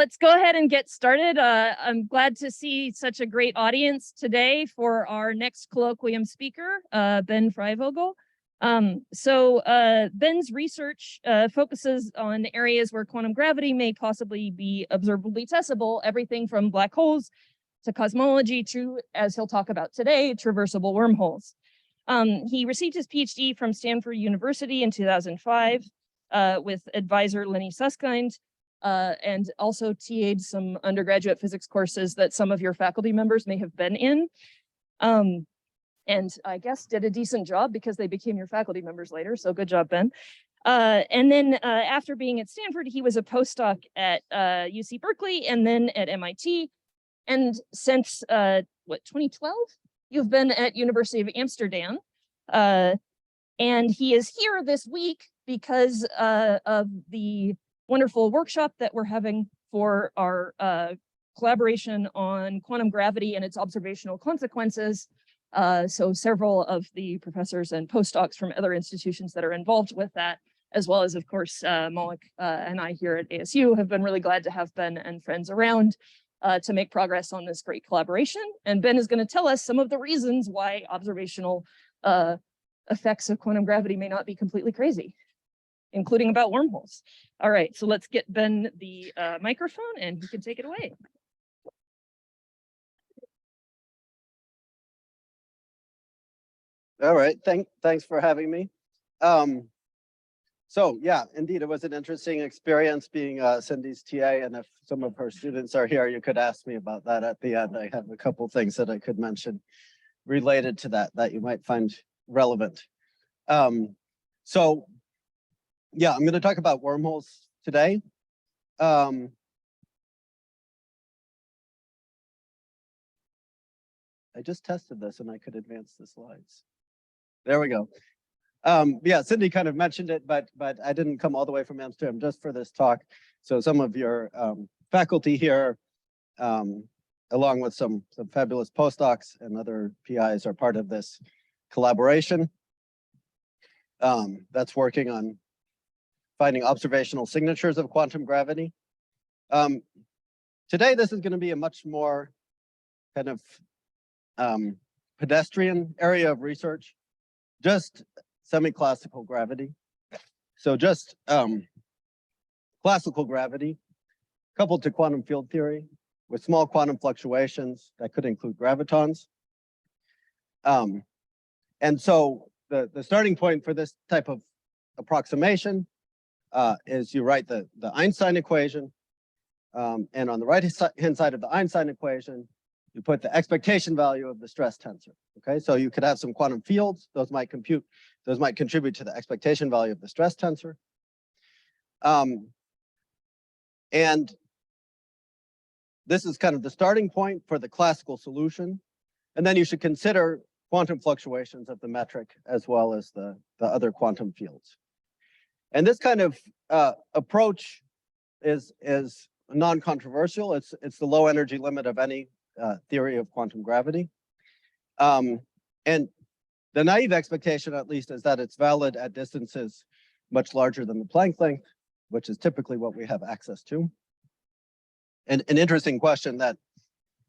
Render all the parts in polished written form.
let's go ahead and get started. I'm glad to see such a great audience today for our next colloquium speaker, Ben Freivogel. Ben's research focuses on areas where quantum gravity may possibly be observably testable, everything from black holes to cosmology to, as he'll talk about today, traversable wormholes. He received his PhD from Stanford University in 2005 with advisor Lenny Susskind, and also TA'd some undergraduate physics courses that some of your faculty members may have been in. And I guess did a decent job because they became your faculty members later, so good job, Ben. And then after being at Stanford, he was a postdoc at UC Berkeley and then at MIT. And since, 2012? You've been at University of Amsterdam. And he is here this week because of the wonderful workshop that we're having for our collaboration on quantum gravity and its observational consequences. So several of the professors and postdocs from other institutions that are involved with that, as well as, of course, Malik and I here at ASU have been really glad to have Ben and friends around to make progress on this great collaboration. And Ben is going to tell us some of the reasons why observational effects of quantum gravity may not be completely crazy, including about wormholes. All right, so let's get Ben the microphone and he can take it away. All right, thanks for having me. So yeah, indeed, it was an interesting experience being Cindy's TA, and if some of her students are here, you could ask me about that at the end. I have a couple things that I could mention related to that you might find relevant. So yeah, I'm going to talk about wormholes today. I just tested this and I could advance the slides. There we go. Yeah, Cindy kind of mentioned it, but I didn't come all the way from Amsterdam just for this talk. So some of your faculty here, along with some fabulous postdocs and other PIs, are part of this collaboration that's working on finding observational signatures of quantum gravity. Today, this is going to be a much more kind of pedestrian area of research, just semi-classical gravity. So just classical gravity coupled to quantum field theory with small quantum fluctuations that could include gravitons. And so the starting point for this type of approximation is you write the Einstein equation, and on the right-hand side of the Einstein equation, you put the expectation value of the stress tensor. Okay, so you could have some quantum fields; those might contribute to the expectation value of the stress tensor. And this is kind of the starting point for the classical solution, and then you should consider quantum fluctuations of the metric as well as the other quantum fields. And this kind of approach is non-controversial. It's the low energy limit of any theory of quantum gravity. And the naive expectation, at least, is that it's valid at distances much larger than the Planck length, which is typically what we have access to. And an interesting question that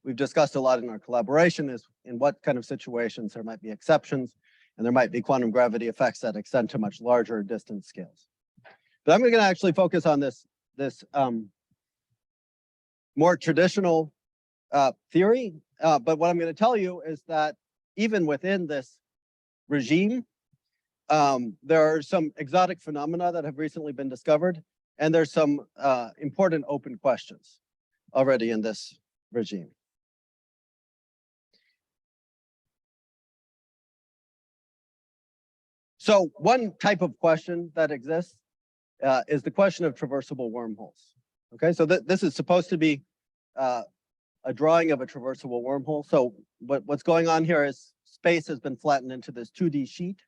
we've discussed a lot in our collaboration is in what kind of situations there might be exceptions, and there might be quantum gravity effects that extend to much larger distance scales. But I'm going to actually focus on this more traditional theory. But what I'm going to tell you is that even within this regime, there are some exotic phenomena that have recently been discovered, and there's some important open questions already in this regime. So one type of question that exists is the question of traversable wormholes. Okay, so this is supposed to be a drawing of a traversable wormhole. So what's going on here is space has been flattened into this 2D sheet.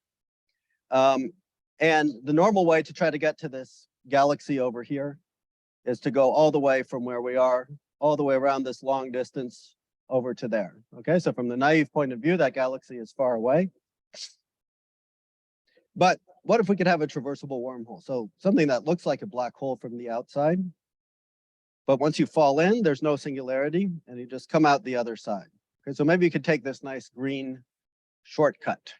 And the normal way to try to get to this galaxy over here is to go all the way from where we are, all the way around this long distance over to there. Okay, so from the naive point of view, that galaxy is far away. But what if we could have a traversable wormhole? So something that looks like a black hole from the outside, But once you fall in, there's no singularity, and you just come out the other side. Okay, so maybe you could take this nice green shortcut.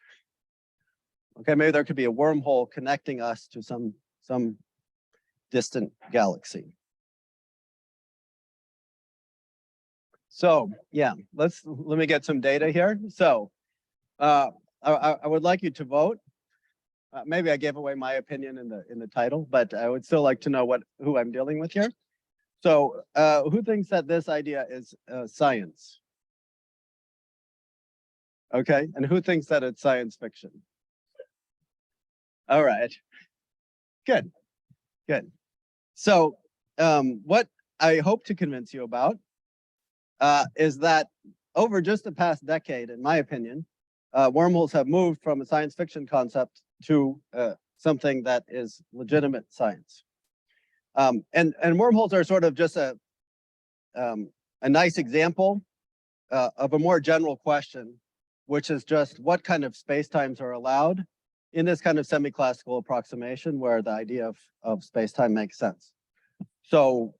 Okay, maybe there could be a wormhole connecting us to some distant galaxy. So yeah, let me get some data here. So I would like you to vote. Maybe I gave away my opinion in the title, but I would still like to know who I'm dealing with here. So who thinks that this idea is science? Okay, and who thinks that it's science fiction? All right, good. So what I hope to convince you about is that over just the past decade, in my opinion, wormholes have moved from a science fiction concept to something that is legitimate science. And wormholes are sort of just a nice example of a more general question, which is just what kind of spacetimes are allowed in this kind of semi-classical approximation where the idea of spacetime makes sense. So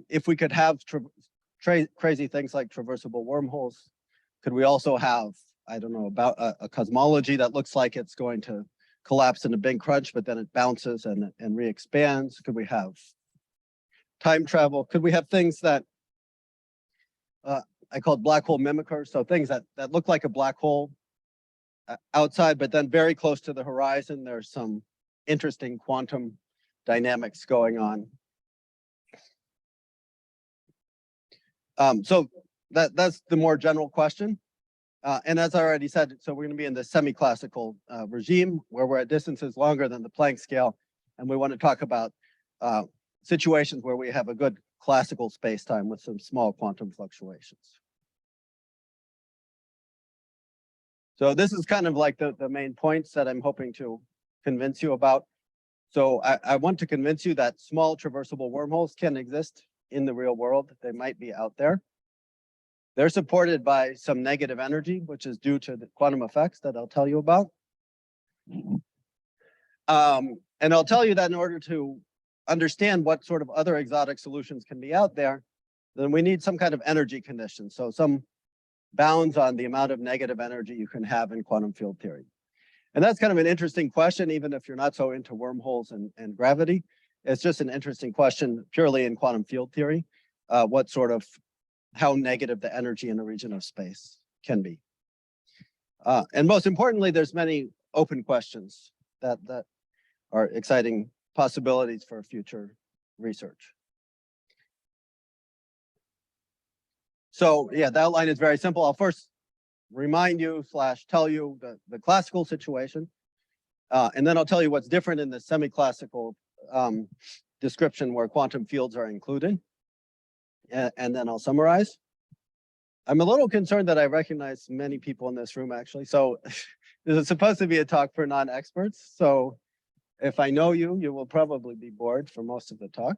if we could have crazy things like traversable wormholes, could we also have, I don't know, about a cosmology that looks like it's going to collapse in a big crunch, but then it bounces and re-expands? Could we have time travel? Could we have things that I called black hole mimickers, so things that look like a black hole outside, but then very close to the horizon, there's some interesting quantum dynamics going on. So that's the more general question. And as I already said, so we're going to be in the semi-classical regime where we're at distances longer than the Planck scale. And we want to talk about situations where we have a good classical space-time with some small quantum fluctuations. So this is kind of like the main points that I'm hoping to convince you about. So I want to convince you that small traversable wormholes can exist in the real world. They might be out there. They're supported by some negative energy, which is due to the quantum effects that I'll tell you about. And I'll tell you that in order to understand what sort of other exotic solutions can be out there, then we need some kind of energy condition. So some bounds on the amount of negative energy you can have in quantum field theory. And that's kind of an interesting question, even if you're not so into wormholes and gravity. It's just an interesting question purely in quantum field theory, how negative the energy in a region of space can be. And most importantly, there's many open questions that are exciting possibilities for future research. So yeah, the outline is very simple. I'll first remind you / tell you the classical situation, and then I'll tell you what's different in the semi-classical description where quantum fields are included, and then I'll summarize. I'm a little concerned that I recognize many people in this room actually. So this is supposed to be a talk for non-experts. So if I know you, you will probably be bored for most of the talk.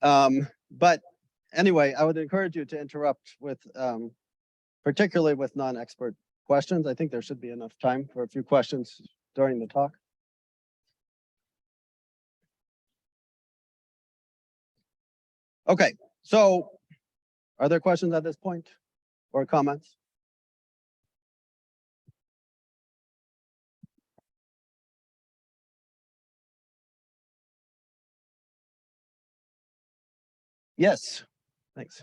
But anyway, I would encourage you to interrupt with, particularly with non-expert questions. I think there should be enough time for a few questions during the talk. Okay, so are there questions at this point or comments? Yes, thanks.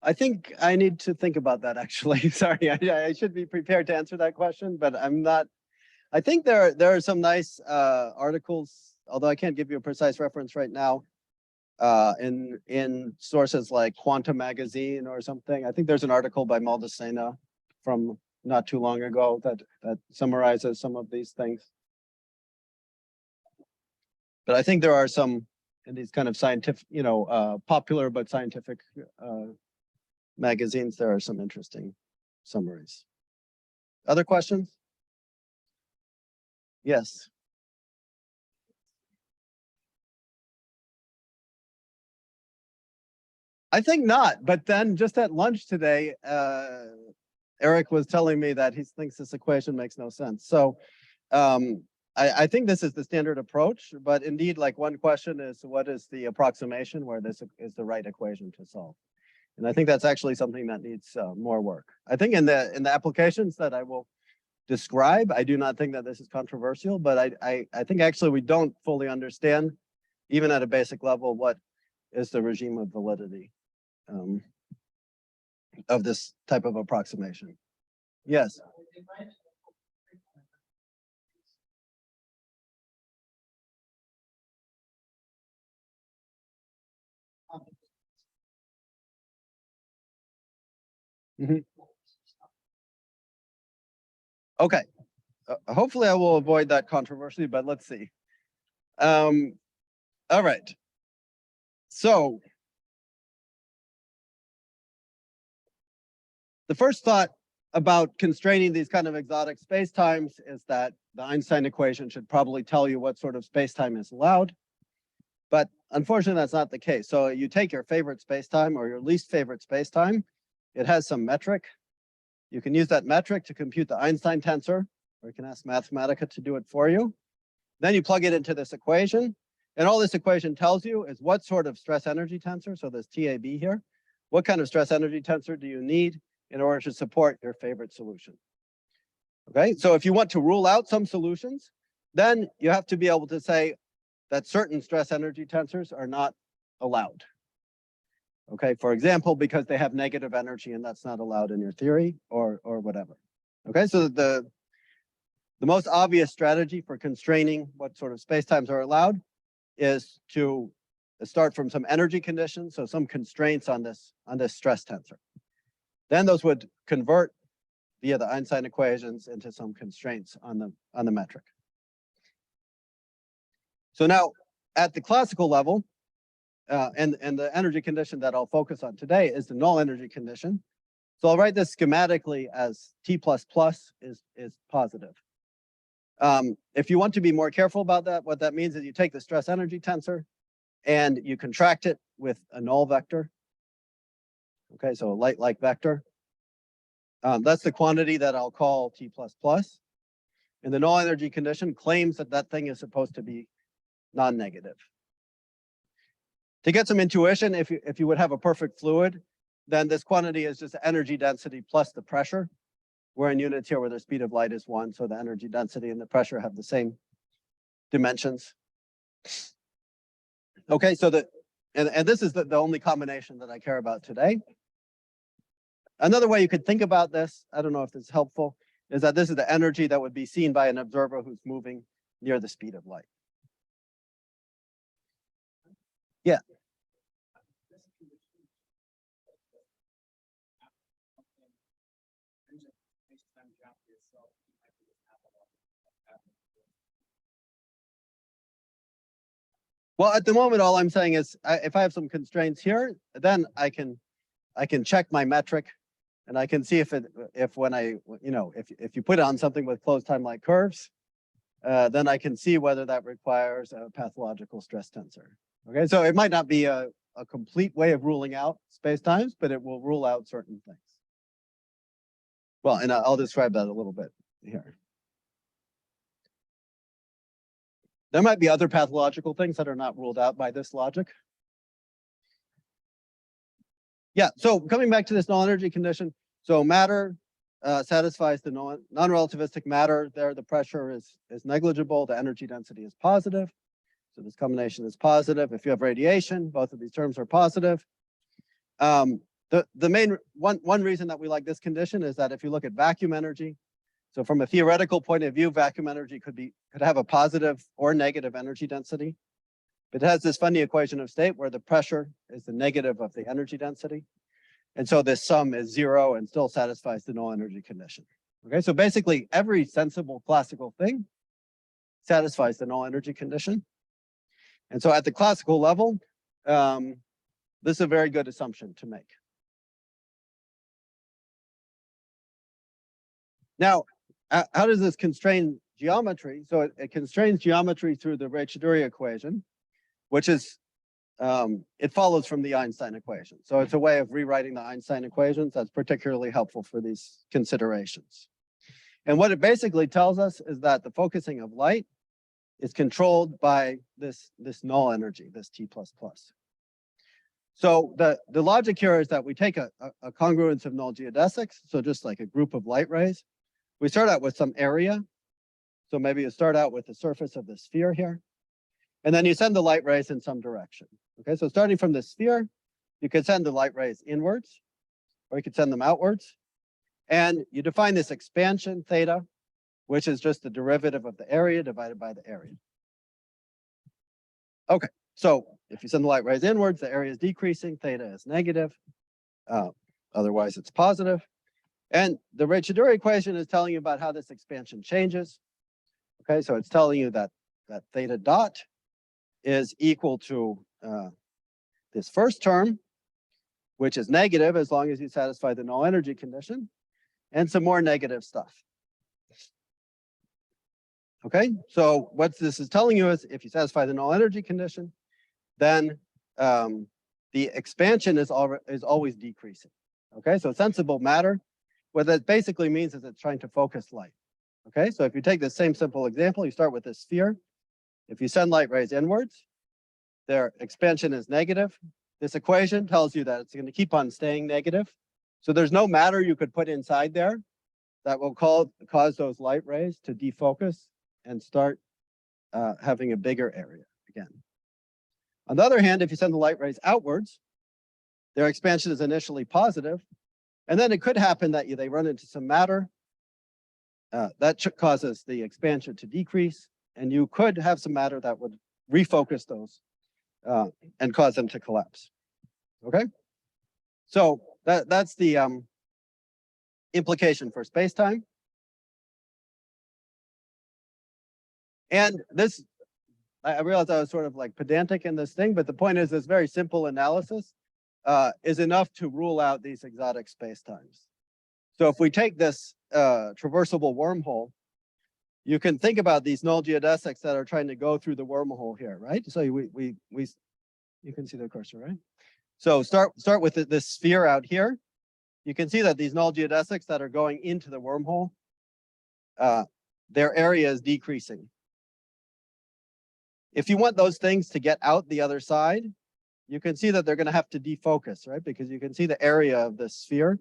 I think I need to think about that actually. Sorry, I should be prepared to answer that question, but I'm not. I think there are some nice articles, although I can't give you a precise reference right now, in sources like Quantum Magazine or something. I think there's an article by Maldacena from not too long ago that summarizes some of these things. But I think there are some in these kind of scientific, popular but scientific magazines, there are some interesting summaries. Other questions? Yes. I think not, but then just at lunch today, Eric was telling me that he thinks this equation makes no sense. So I think this is the standard approach, but indeed, like one question is, what is the approximation where this is the right equation to solve? And I think that's actually something that needs more work. I think in the applications that I will describe, I do not think that this is controversial, but I think actually we don't fully understand, even at a basic level, what is the regime of validity of this type of approximation. Yes. Mm-hmm. Okay. Hopefully I will avoid that controversy, but let's see. All right. So the first thought about constraining these kind of exotic spacetimes is that the Einstein equation should probably tell you what sort of spacetime is allowed. But unfortunately, that's not the case. So you take your favorite spacetime or your least favorite spacetime, it has some metric. You can use that metric to compute the Einstein tensor, or you can ask Mathematica to do it for you. Then you plug it into this equation, and all this equation tells you is what sort of stress energy tensor, so this TAB here, what kind of stress energy tensor do you need in order to support your favorite solution? Okay, so if you want to rule out some solutions, then you have to be able to say that certain stress energy tensors are not allowed. Okay, for example, because they have negative energy and that's not allowed in your theory or whatever. Okay, so the most obvious strategy for constraining what sort of spacetimes are allowed is to start from some energy conditions, so some constraints on this stress tensor. Then those would convert via the Einstein equations into some constraints on the metric. So now at the classical level, and the energy condition that I'll focus on today is the null energy condition. So I'll write this schematically as T++ is positive. If you want to be more careful about that, what that means is you take the stress energy tensor and you contract it with a null vector. Okay, so a light-like vector. That's the quantity that I'll call T++. And the null energy condition claims that that thing is supposed to be non-negative. To get some intuition, if you would have a perfect fluid, then this quantity is just energy density plus the pressure. We're in units here where the speed of light is 1, so the energy density and the pressure have the same dimensions. Okay, so and this is the only combination that I care about today. Another way you could think about this, I don't know if this is helpful, is that this is the energy that would be seen by an observer who's moving near the speed of light. Yeah. Well, at the moment, all I'm saying is if I have some constraints here, then I can check my metric and I can see if when I, if you put it on something with closed time-like curves, then I can see whether that requires a pathological stress tensor. Okay, so it might not be a complete way of ruling out spacetimes, but it will rule out certain things. Well, and I'll describe that a little bit here. There might be other pathological things that are not ruled out by this logic. Yeah, so coming back to this null energy condition, so matter satisfies the non-relativistic matter. There, the pressure is negligible, the energy density is positive. So this combination is positive. If you have radiation, both of these terms are positive. The main one reason that we like this condition is that if you look at vacuum energy, so from a theoretical point of view, vacuum energy could have a positive or negative energy density. It has this funny equation of state where the pressure is the negative of the energy density. And so this sum is 0 and still satisfies the null energy condition. Okay, so basically every sensible classical thing satisfies the null energy condition. And so at the classical level, this is a very good assumption to make. Now, how does this constrain geometry? So it constrains geometry through the Ray-Chuduri equation, which is it follows from the Einstein equation. So it's a way of rewriting the Einstein equations that's particularly helpful for these considerations. And what it basically tells us is that the focusing of light is controlled by this null energy, this T++. So the logic here is that we take a congruence of null geodesics, so just like a group of light rays. We start out with some area. So maybe you start out with the surface of the sphere here, and then you send the light rays in some direction. Okay, so starting from the sphere, you could send the light rays inwards, or you could send them outwards. And you define this expansion theta, which is just the derivative of the area divided by the area. Okay, so if you send the light rays inwards, the area is decreasing, theta is negative. Otherwise, it's positive. And the Ricciarduri equation is telling you about how this expansion changes. Okay, so it's telling you that theta dot is equal to this first term, which is negative as long as you satisfy the null energy condition, and some more negative stuff. Okay, so what this is telling you is if you satisfy the null energy condition, then the expansion is always decreasing. Okay, so sensible matter, what that basically means is it's trying to focus light. Okay, so if you take the same simple example, you start with a sphere. If you send light rays inwards, their expansion is negative. This equation tells you that it's going to keep on staying negative. So there's no matter you could put inside there that will cause those light rays to defocus and start having a bigger area again. On the other hand, if you send the light rays outwards, their expansion is initially positive, and then it could happen that they run into some matter. That causes the expansion to decrease, and you could have some matter that would refocus those and cause them to collapse. Okay, so that's the implication for space-time. And this, I realized I was sort of like pedantic in this thing, but the point is this very simple analysis is enough to rule out these exotic spacetimes. So if we take this traversable wormhole, you can think about these null geodesics that are trying to go through the wormhole here, right? So you can see the cursor, right? So start with this sphere out here. You can see that these null geodesics that are going into the wormhole, their area is decreasing. If you want those things to get out the other side, you can see that they're going to have to defocus, right? Because you can see the area of the sphere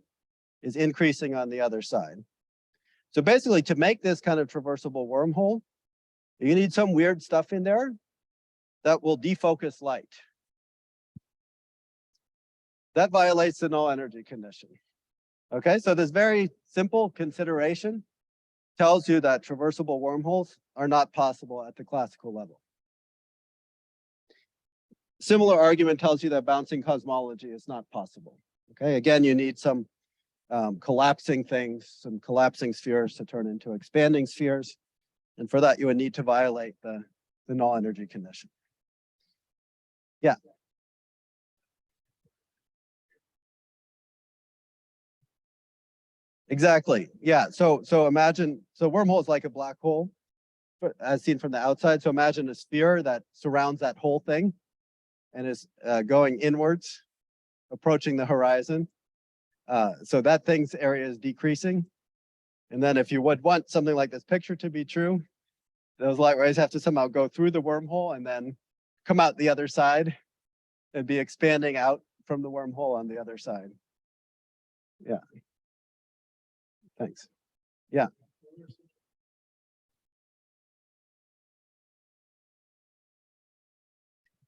is increasing on the other side. So basically, to make this kind of traversable wormhole, you need some weird stuff in there that will defocus light. That violates the null energy condition. Okay, so this very simple consideration tells you that traversable wormholes are not possible at the classical level. Similar argument tells you that bouncing cosmology is not possible. Okay, again, you need some collapsing things, some collapsing spheres to turn into expanding spheres. And for that, you would need to violate the null energy condition. Yeah. Exactly. Yeah. So imagine, so wormhole is like a black hole, as seen from the outside. So imagine a sphere that surrounds that whole thing and is going inwards, approaching the horizon. So that thing's area is decreasing. And then if you would want something like this picture to be true, those light rays have to somehow go through the wormhole and then come out the other side and be expanding out from the wormhole on the other side. Yeah. Thanks. Yeah.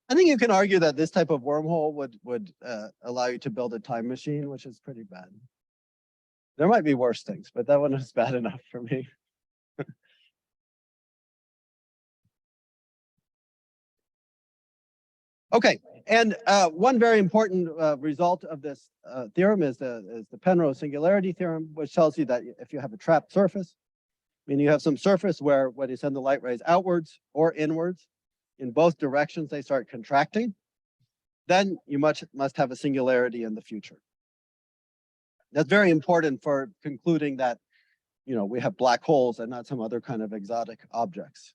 I think you can argue that this type of wormhole would allow you to build a time machine, which is pretty bad. There might be worse things, but that one is bad enough for me. Okay, and one very important result of this theorem is the Penrose singularity theorem, which tells you that if you have a trapped surface, meaning you have some surface where when you send the light rays outwards or inwards, in both directions they start contracting, then you must have a singularity in the future. That's very important for concluding that, you know, we have black holes and not some other kind of exotic objects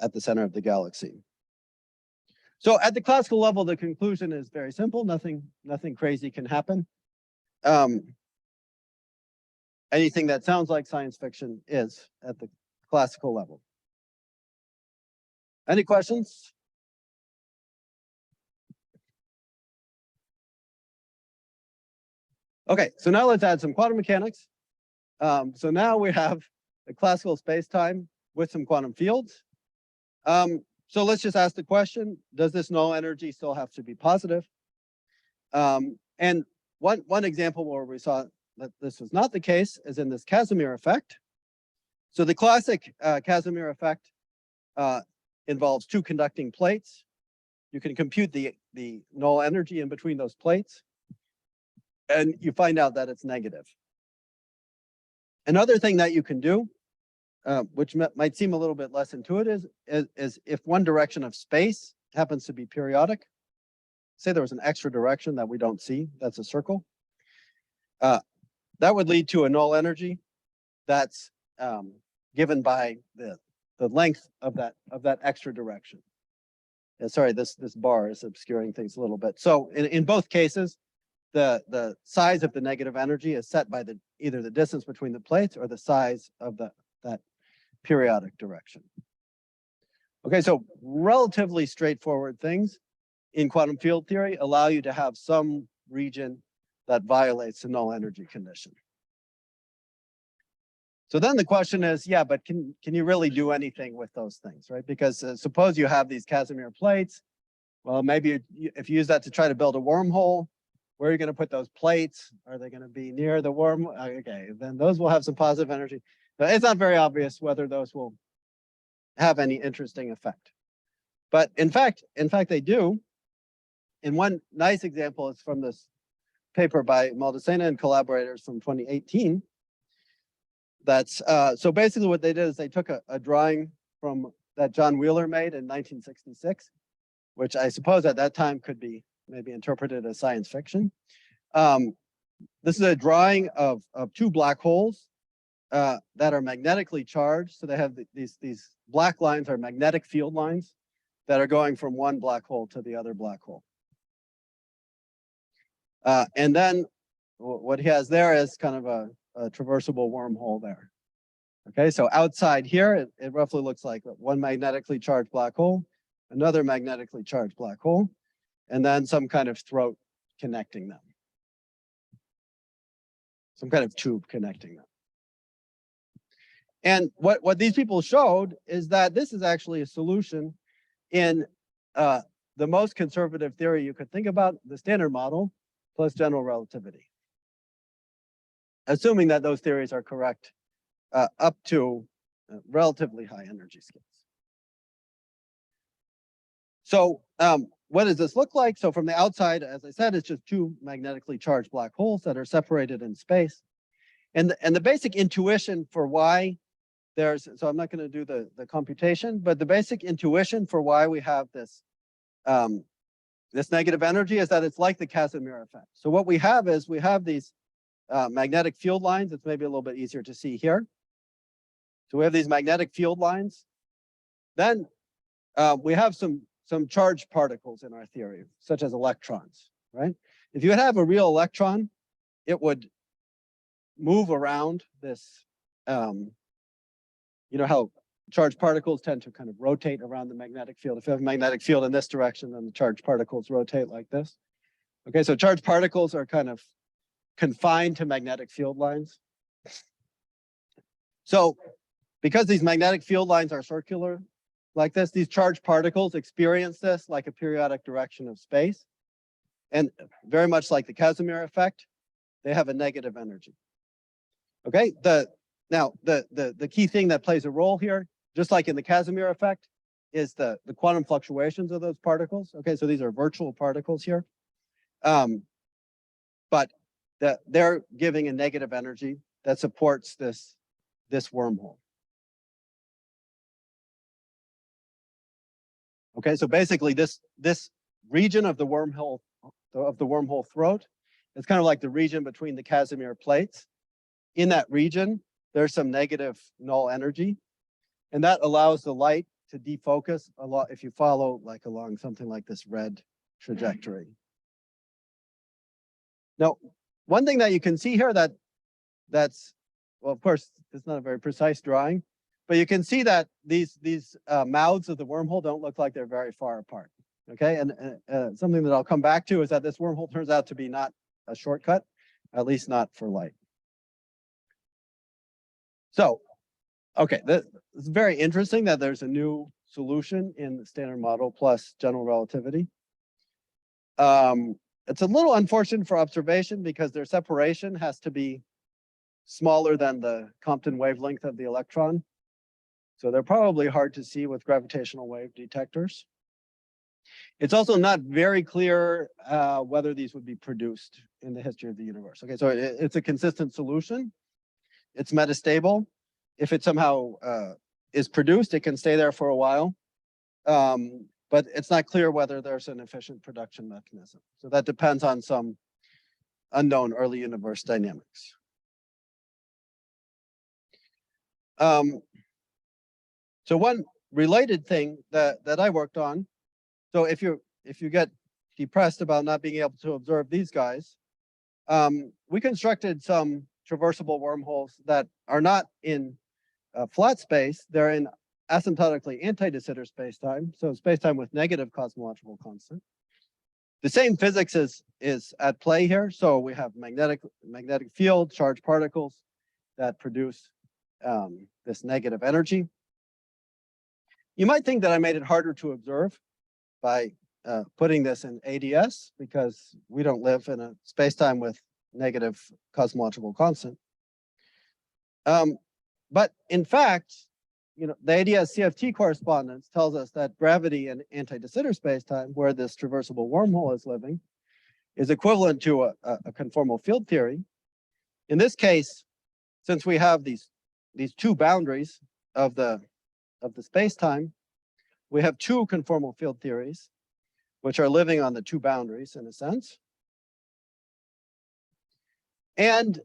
at the center of the galaxy. So at the classical level, the conclusion is very simple. Nothing crazy can happen. Anything that sounds like science fiction is at the classical level. Any questions? Okay, so now let's add some quantum mechanics. So now we have the classical space-time with some quantum fields. So let's just ask the question, does this null energy still have to be positive? And one example where we saw that this was not the case is in this Casimir effect. So the classic Casimir effect involves two conducting plates. You can compute the null energy in between those plates, and you find out that it's negative. Another thing that you can do, which might seem a little bit less intuitive, is if one direction of space happens to be periodic, say there was an extra direction that we don't see, that's a circle, that would lead to a null energy that's given by the length of that extra direction. Sorry, this bar is obscuring things a little bit. So in both cases, the size of the negative energy is set by either the distance between the plates or the size of that periodic direction. Okay, so relatively straightforward things in quantum field theory allow you to have some region that violates the null energy condition. So then the question is, yeah, but can you really do anything with those things, right? Because suppose you have these Casimir plates. Well, maybe if you use that to try to build a wormhole, where are you going to put those plates? Are they going to be near the worm? Okay, then those will have some positive energy. But it's not very obvious whether those will have any interesting effect. But in fact, they do. And one nice example is from this paper by Maldacena and collaborators from 2018. That's so basically what they did is they took a drawing from that John Wheeler made in 1966, which I suppose at that time could be maybe interpreted as science fiction. This is a drawing of two black holes that are magnetically charged. So they have these black lines are magnetic field lines that are going from one black hole to the other black hole. And then what he has there is kind of a traversable wormhole there. Okay, so outside here, it roughly looks like one magnetically charged black hole, another magnetically charged black hole, and then some kind of throat connecting them. Some kind of tube connecting them. And what these people showed is that this is actually a solution in the most conservative theory you could think about, the Standard Model plus general relativity. Assuming that those theories are correct up to relatively high energy scales. So what does this look like? So from the outside, as I said, it's just two magnetically charged black holes that are separated in space. And the basic intuition for why there's, so I'm not going to do the computation, but the basic intuition for why we have this this negative energy is that it's like the Casimir effect. So what we have is we have these magnetic field lines. It's maybe a little bit easier to see here. So we have these magnetic field lines. Then we have some charged particles in our theory, such as electrons, right? If you have a real electron, it would move around this, you know how charged particles tend to kind of rotate around the magnetic field. If you have a magnetic field in this direction, then the charged particles rotate like this. Okay, so charged particles are kind of confined to magnetic field lines. So because these magnetic field lines are circular like this, these charged particles experience this like a periodic direction of space. And very much like the Casimir effect, they have a negative energy. Okay, now the key thing that plays a role here, just like in the Casimir effect, is the quantum fluctuations of those particles. Okay, so these are virtual particles here. But they're giving a negative energy that supports this wormhole. Okay, so basically this region of the wormhole throat is kind of like the region between the Casimir plates. In that region, there's some negative null energy, and that allows the light to defocus a lot if you follow like along something like this red trajectory. Now, one thing that you can see here that's, well, of course, it's not a very precise drawing, but you can see that these mouths of the wormhole don't look like they're very far apart. Okay, and something that I'll come back to is that this wormhole turns out to be not a shortcut, at least not for light. So, okay, this is very interesting that there's a new solution in the Standard Model plus general relativity. It's a little unfortunate for observation because their separation has to be smaller than the Compton wavelength of the electron. So they're probably hard to see with gravitational wave detectors. It's also not very clear whether these would be produced in the history of the universe. Okay, so it's a consistent solution. It's metastable. If it somehow is produced, it can stay there for a while. But it's not clear whether there's an efficient production mechanism. So that depends on some unknown early universe dynamics. So one related thing that I worked on, so if you get depressed about not being able to observe these guys, we constructed some traversable wormholes that are not in flat space. They're in asymptotically anti-de Sitter spacetime, so spacetime with negative cosmological constant. The same physics is at play here. So we have magnetic field, charged particles that produce this negative energy. You might think that I made it harder to observe by putting this in ADS because we don't live in a spacetime with negative cosmological constant. But in fact, you know, the ADS CFT correspondence tells us that gravity in anti-de Sitter spacetime, where this traversable wormhole is living, is equivalent to a conformal field theory. In this case, since we have these two boundaries of the spacetime, we have two conformal field theories, which are living on the two boundaries in a sense. And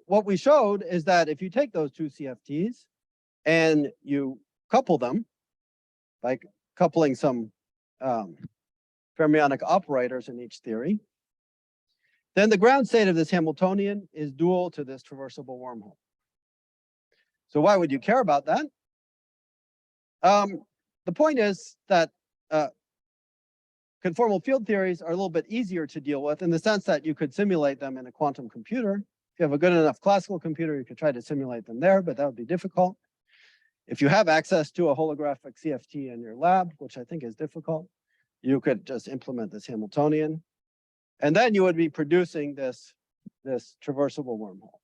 what we showed is that if you take those two CFTs and you couple them by coupling some fermionic operators in each theory, then the ground state of this Hamiltonian is dual to this traversable wormhole. So why would you care about that? The point is that conformal field theories are a little bit easier to deal with in the sense that you could simulate them in a quantum computer. If you have a good enough classical computer, you could try to simulate them there, but that would be difficult. If you have access to a holographic CFT in your lab, which I think is difficult, you could just implement this Hamiltonian. And then you would be producing this traversable wormhole.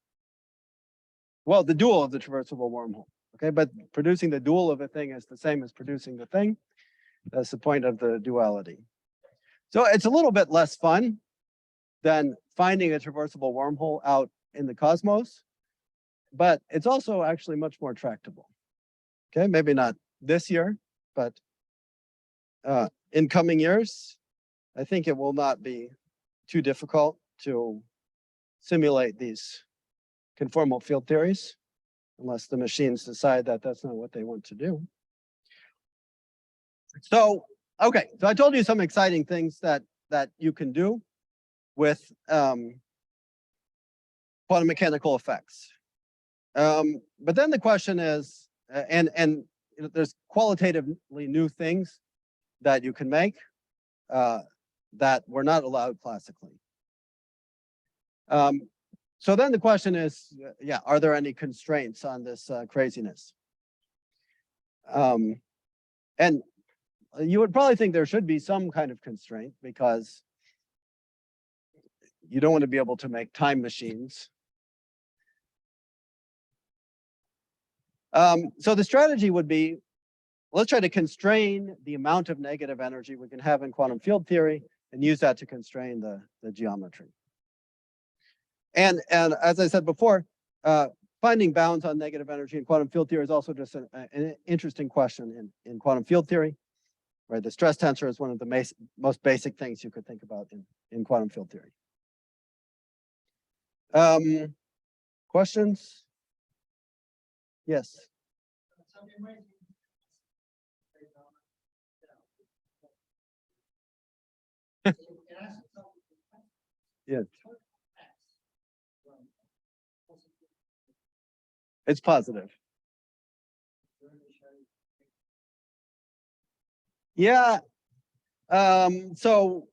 Well, the dual of the traversable wormhole. Okay, but producing the dual of a thing is the same as producing the thing. That's the point of the duality. So it's a little bit less fun than finding a traversable wormhole out in the cosmos, but it's also actually much more tractable. Okay, maybe not this year, but in coming years, I think it will not be too difficult to simulate these conformal field theories, unless the machines decide that that's not what they want to do. So, okay, so I told you some exciting things that you can do with quantum mechanical effects. But then the question is, and you know, there's qualitatively new things that you can make that were not allowed classically. So then the question is, yeah, are there any constraints on this craziness? And you would probably think there should be some kind of constraint because you don't want to be able to make time machines. So the strategy would be, let's try to constrain the amount of negative energy we can have in quantum field theory and use that to constrain the geometry. And as I said before, finding bounds on negative energy in quantum field theory is also just an interesting question in quantum field theory, right? The stress tensor is one of the most basic things you could think about in quantum field theory. Questions? Yes. Yeah. It's positive. Yeah. So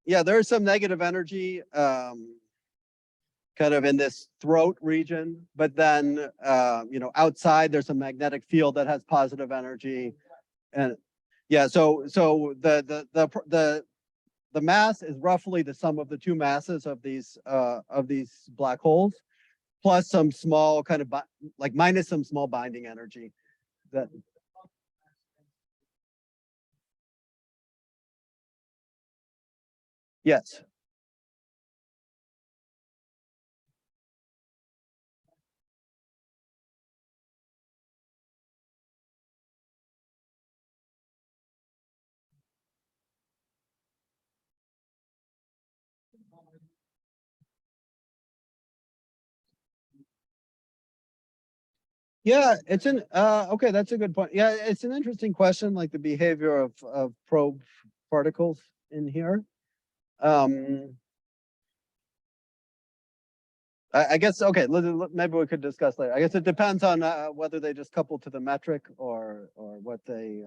yeah, there's some negative energy kind of in this throat region, but then outside there's a magnetic field that has positive energy. And yeah, so the mass is roughly the sum of the two masses of these black holes, plus some small kind of like minus some small binding energy. That yes. Yeah, it's an okay, that's a good point. Yeah, it's an interesting question, like the behavior of probe particles in here. I guess okay, maybe we could discuss later. I guess it depends on whether they just couple to the metric or what they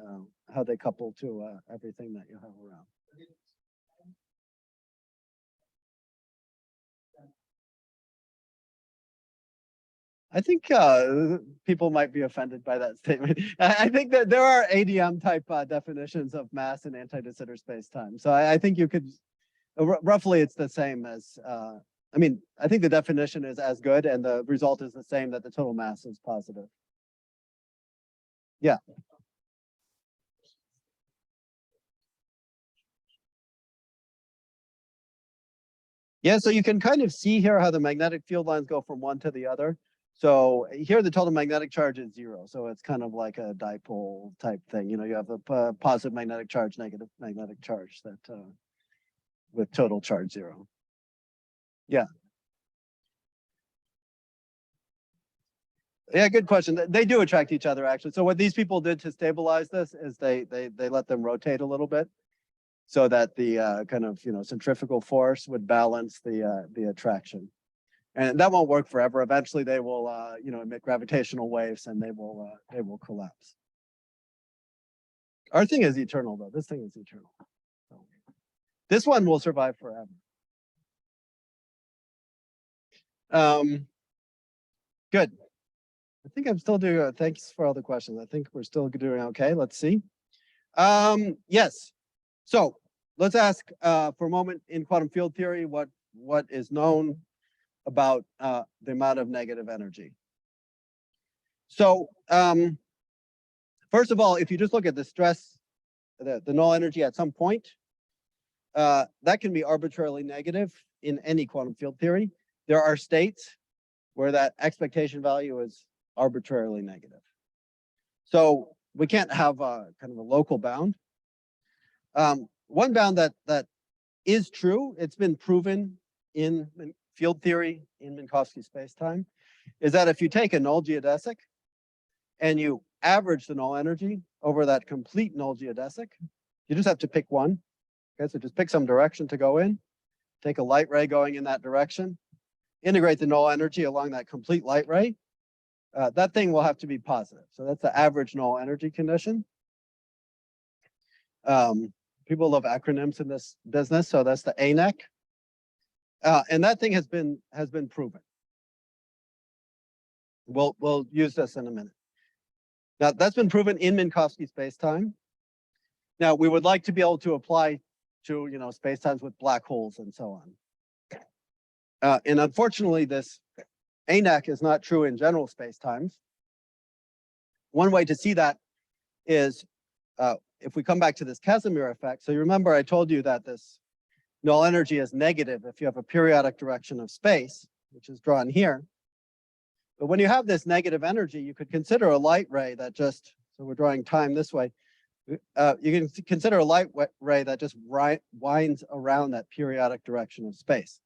how they couple to everything that you have around. I think people might be offended by that statement. I think that there are ADM type definitions of mass in anti-de Sitter space-time. So I think you could roughly it's the same as I mean, I think the definition is as good and the result is the same, that the total mass is positive. Yeah. Yeah, so you can kind of see here how the magnetic field lines go from one to the other. So here the total magnetic charge is 0. So it's kind of like a dipole type thing. You know, you have a positive magnetic charge, negative magnetic charge that with total charge 0. Yeah. Yeah, good question. They do attract each other actually. So what these people did to stabilize this is they let them rotate a little bit, so that the kind of centrifugal force would balance the attraction. And that won't work forever. Eventually, they will emit gravitational waves, and they will collapse. Our thing is eternal, though. This thing is eternal. So, this one will survive forever. Good. I think I'm still doing. Thanks for all the questions. I think we're still doing okay. Let's see. Yes. So let's ask for a moment in quantum field theory what is known about the amount of negative energy. So first of all, if you just look at the stress, the null energy at some point, that can be arbitrarily negative in any quantum field theory. There are states where that expectation value is arbitrarily negative. So we can't have kind of a local bound. One bound that is true, it's been proven in field theory in Minkowski spacetime, is that if you take a null geodesic and you average the null energy over that complete null geodesic, you just have to pick one. Okay, so just pick some direction to go in, take a light ray going in that direction, integrate the null energy along that complete light ray. That thing will have to be positive. So that's the average null energy condition. People love acronyms in this business, so that's the ANEC. And that thing has been proven. We'll use this in a minute. Now that's been proven in Minkowski spacetime. Now we would like to be able to apply to spacetimes with black holes and so on. And unfortunately, this ANEC is not true in general spacetimes. One way to see that is if we come back to this Casimir effect. So you remember I told you that this null energy is negative if you have a periodic direction of space, which is drawn here. But when you have this negative energy, you could consider a light ray that just, so we're drawing time this way, you can consider a light ray that just winds around that periodic direction of space.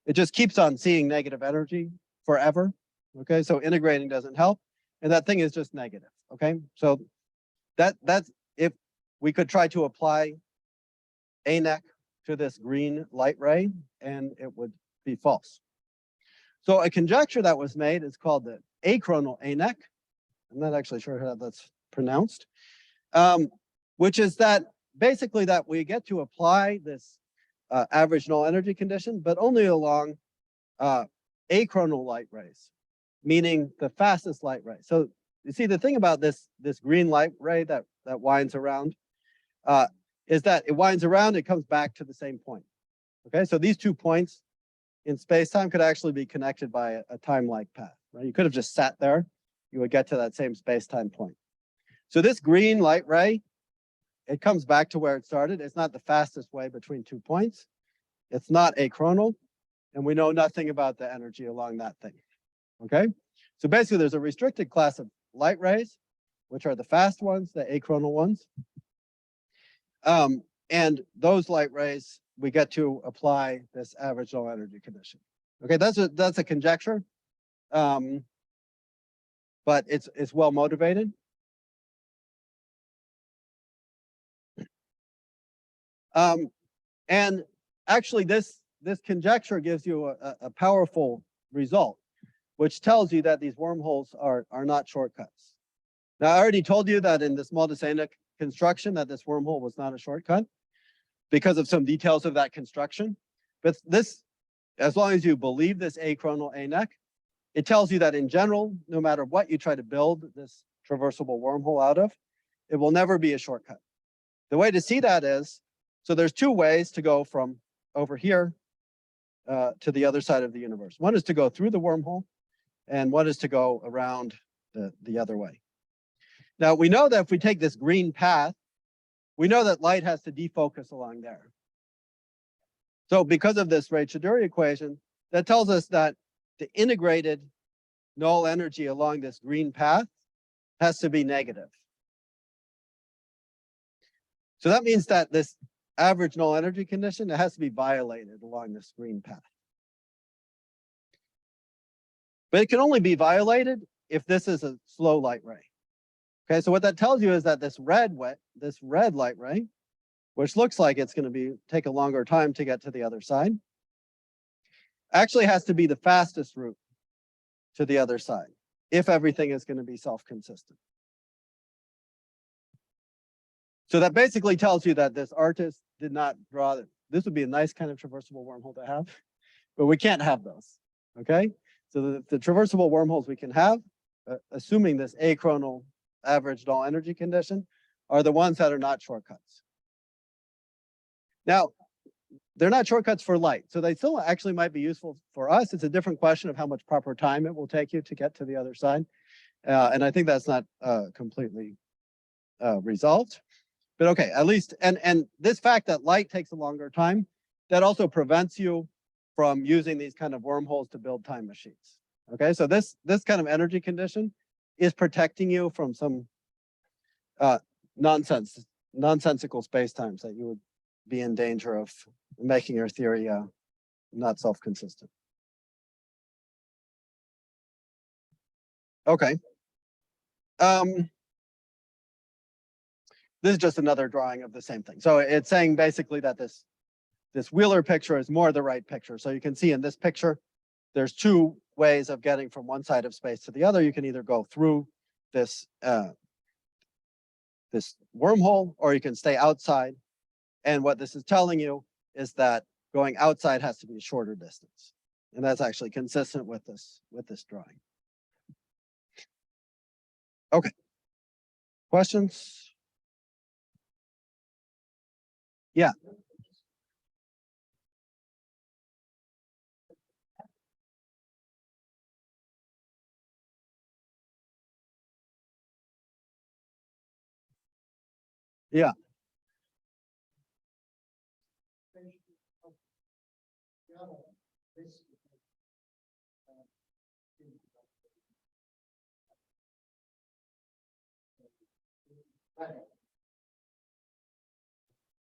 It just keeps on seeing negative energy forever. Okay, so integrating doesn't help, and that thing is just negative. Okay, so that's if we could try to apply ANEC to this green light ray, and it would be false. So a conjecture that was made is called the achronal ANEC. I'm not actually sure how that's pronounced, which is that basically that we get to apply this average null energy condition, but only along achronal light rays, meaning the fastest light ray. So you see, the thing about this green light ray that winds around is that it winds around, it comes back to the same point. Okay, so these 2 points in space-time could actually be connected by a time-like path, right? You could have just sat there, you would get to that same space-time point. So this green light ray, it comes back to where it started. It's not the fastest way between 2 points. It's not achronal, and we know nothing about the energy along that thing. Okay, so basically there's a restricted class of light rays, which are the fast ones, the achronal ones. And those light rays, we get to apply this average null energy condition. Okay, that's a conjecture, but it's well motivated. And actually, this conjecture gives you a powerful result, which tells you that these wormholes are not shortcuts. Now, I already told you that in this multisanic construction that this wormhole was not a shortcut because of some details of that construction. But this, as long as you believe this achronal ANEC, it tells you that in general, no matter what you try to build this traversable wormhole out of, it will never be a shortcut. The way to see that is, so there's 2 ways to go from over here to the other side of the universe. One is to go through the wormhole, and one is to go around the other way. Now, we know that if we take this green path, we know that light has to defocus along there. So because of this Ray-Chuduri equation, that tells us that the integrated null energy along this green path has to be negative. So that means that this average null energy condition, it has to be violated along this green path. But it can only be violated if this is a slow light ray. Okay, so what that tells you is that this red light ray, which looks like it's going to take a longer time to get to the other side, actually has to be the fastest route to the other side if everything is going to be self-consistent. So that basically tells you that this artist did not draw this would be a nice kind of traversable wormhole to have, but we can't have those. Okay, so the traversable wormholes we can have, assuming this achronal average null energy condition, are the ones that are not shortcuts. Now, they're not shortcuts for light, so they still actually might be useful for us. It's a different question of how much proper time it will take you to get to the other side, and I think that's not completely resolved. But okay, at least, and this fact that light takes a longer time, that also prevents you from using these kind of wormholes to build time machines. Okay, so this kind of energy condition is protecting you from some nonsensical spacetimes that you would be in danger of making your theory not self-consistent. Okay. This is just another drawing of the same thing. So it's saying basically that this Wheeler picture is more the right picture. So you can see in this picture, there's 2 ways of getting from one side of space to the other. You can either go through this this wormhole, or you can stay outside. And what this is telling you is that going outside has to be a shorter distance. And that's actually consistent with this drawing. Okay. Questions? Yeah. Yeah.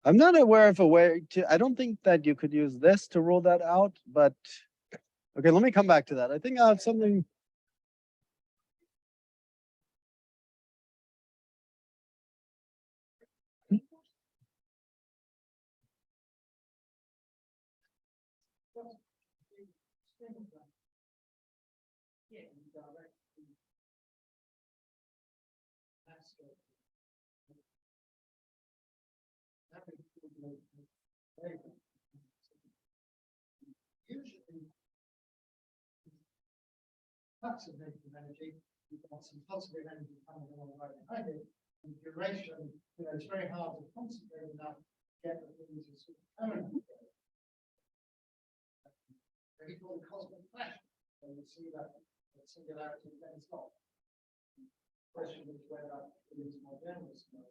I'm not aware of a way to, I don't think that you could use this to rule that out, but okay, let me come back to that. I think I have something. Usually, flux of negative energy, you've got some positive energy coming along right behind it, and duration, it's very hard to concentrate enough to get the things to sort of current. We call it cosmic flash, and you see that singularity then stop. The question is whether it is more generous or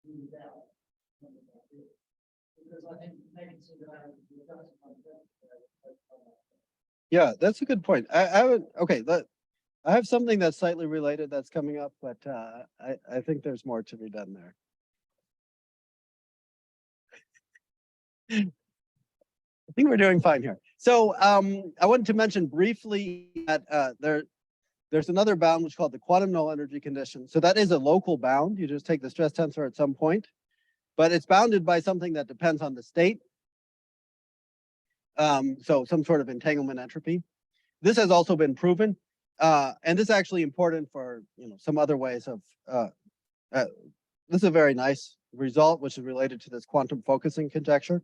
really down. Because I think making singularity does Yeah, that's a good point. I would, okay, I have something that's slightly related that's coming up, but I think there's more to be done there. I think we're doing fine here. So I wanted to mention briefly that there's another bound which is called the quantum null energy condition. So that is a local bound. You just take the stress tensor at some point, but it's bounded by something that depends on the state. So some sort of entanglement entropy. This has also been proven, and this is actually important for some other ways of. This is a very nice result, which is related to this quantum focusing conjecture.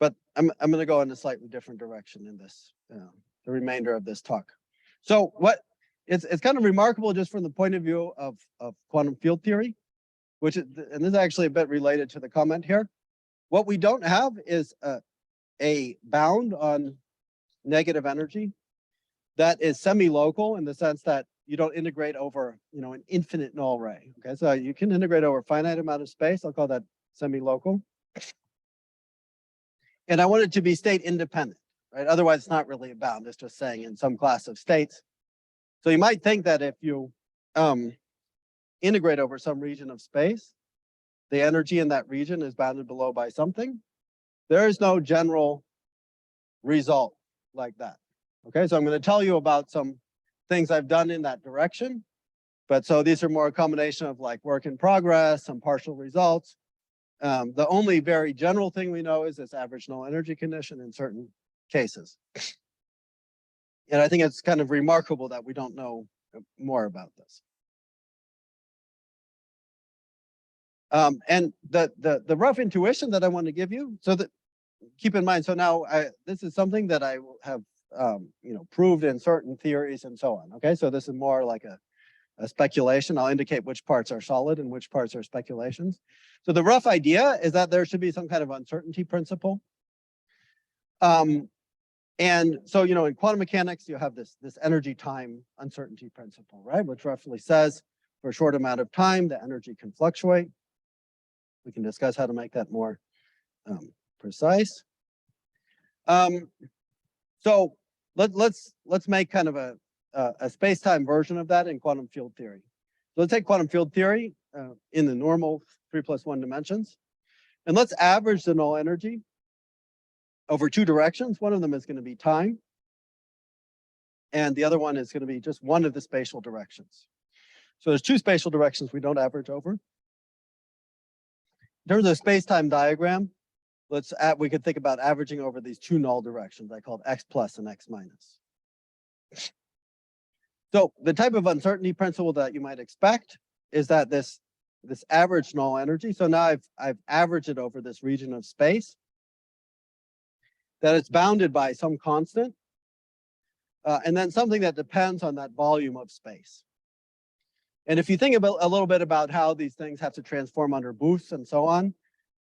But I'm going to go in a slightly different direction in this, the remainder of this talk. So it's kind of remarkable just from the point of view of quantum field theory, which is, and this is actually a bit related to the comment here. What we don't have is a bound on negative energy that is semi-local in the sense that you don't integrate over, an infinite null ray. Okay, so you can integrate over a finite amount of space. I'll call that semi-local. And I want it to be state independent, right? Otherwise, it's not really a bound. It's just saying in some class of states. So you might think that if you integrate over some region of space, the energy in that region is bounded below by something. There is no general result like that. Okay, so I'm going to tell you about some things I've done in that direction. But so these are more a combination of like work in progress, some partial results. The only very general thing we know is this average null energy condition in certain cases. And I think it's kind of remarkable that we don't know more about this. And the rough intuition that I want to give you, so that keep in mind, so now this is something that I have proved in certain theories and so on. Okay, so this is more like a speculation. I'll indicate which parts are solid and which parts are speculations. So the rough idea is that there should be some kind of uncertainty principle. And so, in quantum mechanics, you have this energy time uncertainty principle, right? Which roughly says for a short amount of time, the energy can fluctuate. We can discuss how to make that more precise. So let's make kind of a space-time version of that in quantum field theory. So let's take quantum field theory in the normal 3+1 dimensions, and let's average the null energy over two directions. One of them is going to be time, and the other one is going to be just one of the spatial directions. So there's two spatial directions we don't average over. In terms of space-time diagram, we could think about averaging over these two null directions I called x plus and x minus. So the type of uncertainty principle that you might expect is that this average null energy, so now I've averaged it over this region of space, that it's bounded by some constant, and then something that depends on that volume of space. And if you think about a little bit about how these things have to transform under boosts and so on,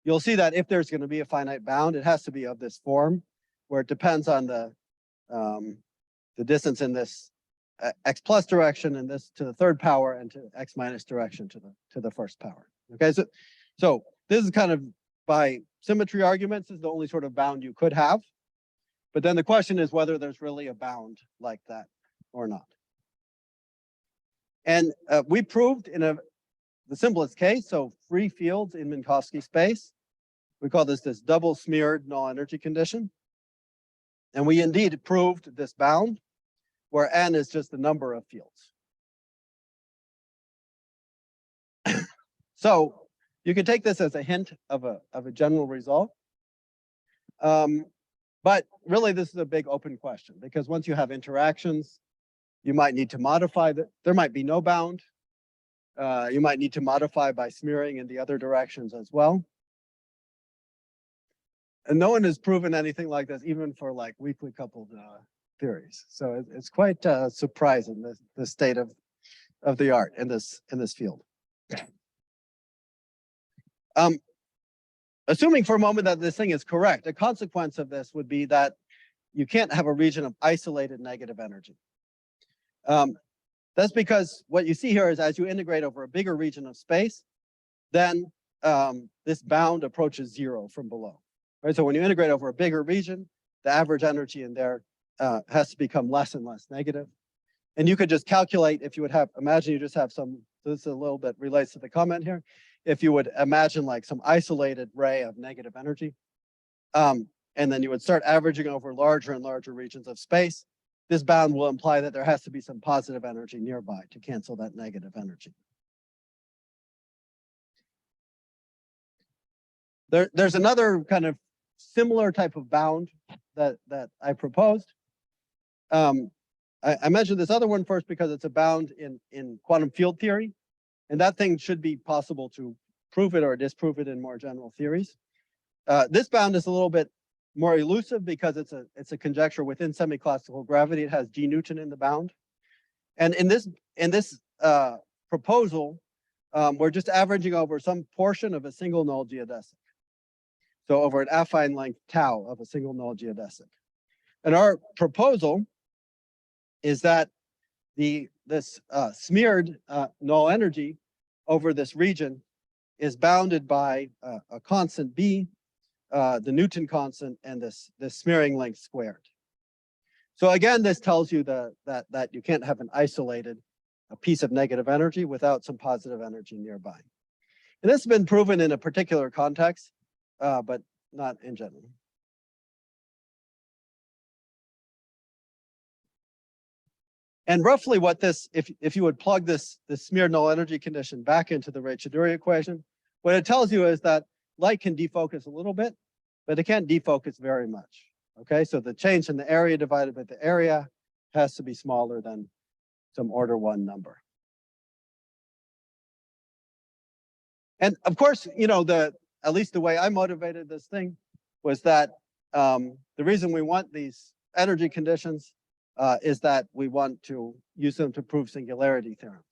you'll see that if there's going to be a finite bound, it has to be of this form, where it depends on the distance in this x plus direction and this to the third power and to x minus direction to the first power. Okay, so this is kind of by symmetry arguments is the only sort of bound you could have. But then the question is whether there's really a bound like that or not. And we proved in the simplest case, so free fields in Minkowski space, we call this double smeared null energy condition. And we indeed proved this bound where n is just the number of fields. So you can take this as a hint of a general result. But really, this is a big open question, because once you have interactions, you might need to modify that. There might be no bound. You might need to modify by smearing in the other directions as well. And no one has proven anything like this, even for like weakly coupled theories. So it's quite surprising, the state of the art in this field. Assuming for a moment that this thing is correct, a consequence of this would be that you can't have a region of isolated negative energy. That's because what you see here is as you integrate over a bigger region of space, then this bound approaches zero from below. Right? So when you integrate over a bigger region, the average energy in there has to become less and less negative. And you could just calculate if you would have, imagine you just have some, this is a little bit relates to the comment here. If you would imagine like some isolated ray of negative energy, and then you would start averaging over larger and larger regions of space, this bound will imply that there has to be some positive energy nearby to cancel that negative energy. There's another kind of similar type of bound that I proposed. I mentioned this other one first because it's a bound in quantum field theory, and that thing should be possible to prove it or disprove it in more general theories. This bound is a little bit more elusive because it's a conjecture within semi-classical gravity. It has G Newton in the bound, and in this proposal, we're just averaging over some portion of a single null geodesic. So over an affine length tau of a single null geodesic. And our proposal is that this smeared null energy over this region is bounded by a constant B, the Newton constant, and this smearing length squared. So again, this tells you that you can't have an isolated piece of negative energy without some positive energy nearby. And this has been proven in a particular context, but not in general. And roughly what this, if you would plug this smeared null energy condition back into the Ray-Chuduri equation, what it tells you is that light can defocus a little bit, but it can't defocus very much. Okay, so the change in the area divided by the area has to be smaller than some order 1 number. And of course, you know, at least the way I motivated this thing was that the reason we want these energy conditions is that we want to use them to prove singularity theorems.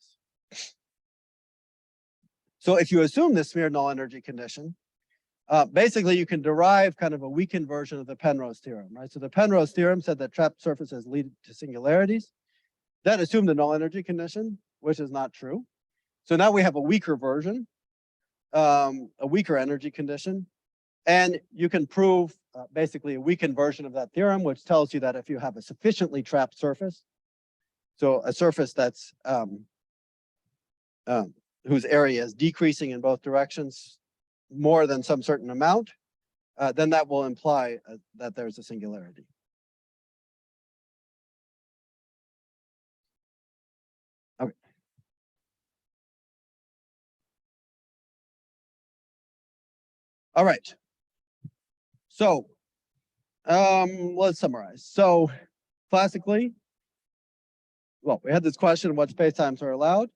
So if you assume this smeared null energy condition, basically you can derive kind of a weakened version of the Penrose theorem, right? So the Penrose theorem said that trapped surfaces lead to singularities. That assumed a null energy condition, which is not true. So now we have a weaker version, a weaker energy condition, and you can prove basically a weakened version of that theorem, which tells you that if you have a sufficiently trapped surface, so a surface that's whose area is decreasing in both directions more than some certain amount, then that will imply that there's a singularity. Okay. All right. So let's summarize. So classically, well, we had this question, what spacetimes are allowed?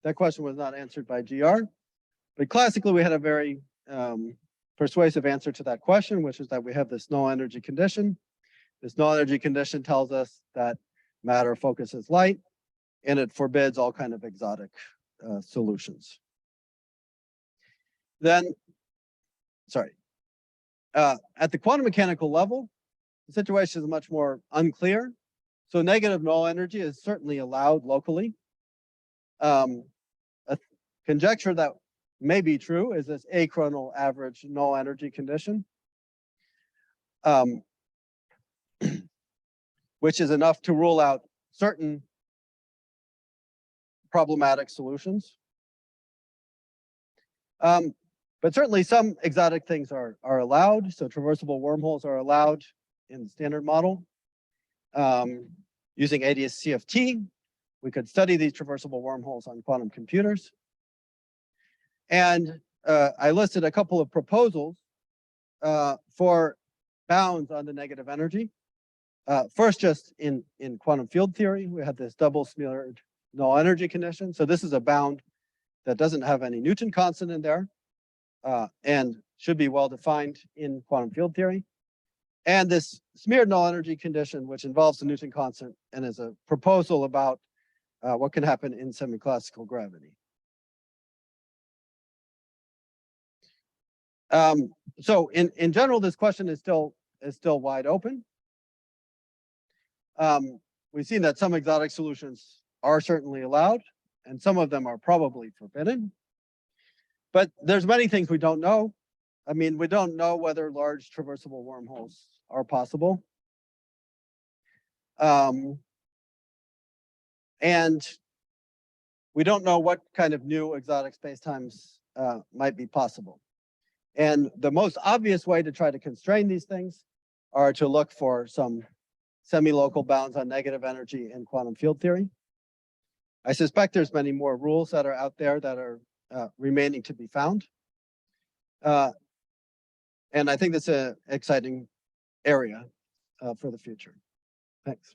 That question was not answered by GR. But classically, we had a very persuasive answer to that question, which is that we have this null energy condition. This null energy condition tells us that matter focuses light, and it forbids all kind of exotic solutions. Then, sorry, at the quantum mechanical level, the situation is much more unclear. So negative null energy is certainly allowed locally. A conjecture that may be true is this achronal average null energy condition, which is enough to rule out certain problematic solutions. But certainly some exotic things are allowed. So traversable wormholes are allowed in the standard model. Using ADS-CFT, we could study these traversable wormholes on quantum computers. And I listed a couple of proposals for bounds on the negative energy. First, just in quantum field theory, we had this double smeared null energy condition. So this is a bound that doesn't have any Newton constant in there, and should be well defined in quantum field theory. And this smeared null energy condition, which involves the Newton constant and is a proposal about what can happen in semi-classical gravity. So in general, this question is still wide open. We've seen that some exotic solutions are certainly allowed, and some of them are probably forbidden. But there's many things we don't know. I mean, we don't know whether large traversable wormholes are possible. And we don't know what kind of new exotic spacetimes might be possible. And the most obvious way to try to constrain these things are to look for some semi-local bounds on negative energy in quantum field theory. I suspect there's many more rules that are out there that are remaining to be found. And I think that's an exciting area for the future. Thanks.